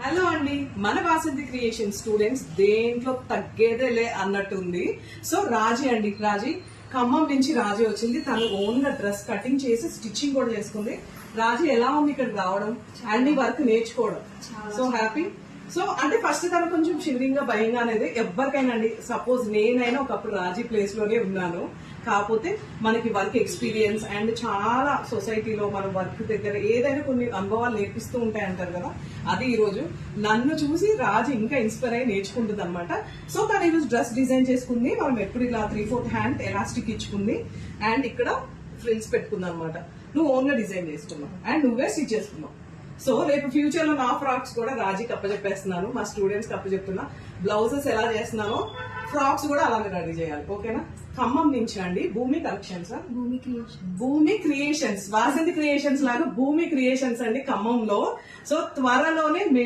Hello అండి, మన Vasanthi creation students దేంట్లో తగ్గేదేలే అన్నట్టుంది. సో రాజీ అండి, రాజీ ఖమ్మం నుంచి రాజీ వచ్చింది. తను ఓన్ గా డ్రెస్ కటింగ్ చేసి స్టిచ్చింగ్ కూడా చేసుకుంది. రాజీ ఎలా ఉంది ఇక్కడికి రావడం అండ్ ఈ వర్క్ నేర్చుకోవడం? So happy. సో అంటే ఫస్ట్ తను కొంచెం షివరింగ్ గా భయంగా అనేది ఎవరికైనా అండి. సపోజ్ నేనైనా ఒకప్పుడు రాజీ ప్లేస్ లోనే ఉన్నాను. కాకపోతే మనకి వర్క్ ఎక్స్పీరియన్స్ అండ్ చాలా సొసైటీలో మన వర్క్ దగ్గర ఏదైనా కొన్ని అనుభవాలు నేర్పిస్తూ ఉంటాయి అంటారు కదా. అది ఈ రోజు నన్ను చూసి రాజు ఇంకా ఇన్స్పైర్ అయ్యి నేర్చుకుంటుంది అనమాట. సో తను ఈరోజు డ్రెస్ డిజైన్ చేసుకుంది. మనం ఎప్పుడు ఇలా 3/4 హ్యాండ్ ఎలాస్టిక్ ఇచ్చుకుంది అండ్ ఇక్కడ ఫ్రిల్స్ పెట్టుకుంది అనమాట. నువ్వు ఓన్ గా డిజైన్ చేసుకున్నావు అండ్ నువ్వే స్టిచ్ చేసుకున్నావు. సో రేపు ఫ్యూచర్ లో నా ఫ్రాక్స్ కూడా రాజీకి అప్పచెప్పేస్తున్నాను, మా స్టూడెంట్స్ కి అప్పచెప్తున్నా. బ్లౌజెస్ ఎలా చేస్తున్నానో ఫ్రాక్స్ కూడా అలాగే రెడీ చేయాలి. ఓకేనా? ఖమ్మం నుంచి అండి భూమి కలెక్షన్స్, భూమి క్రియేషన్స్, వాసంతి క్రియేషన్స్ లాగా భూమి క్రియేషన్స్ అండి ఖమ్మంలో. సో త్వరలోనే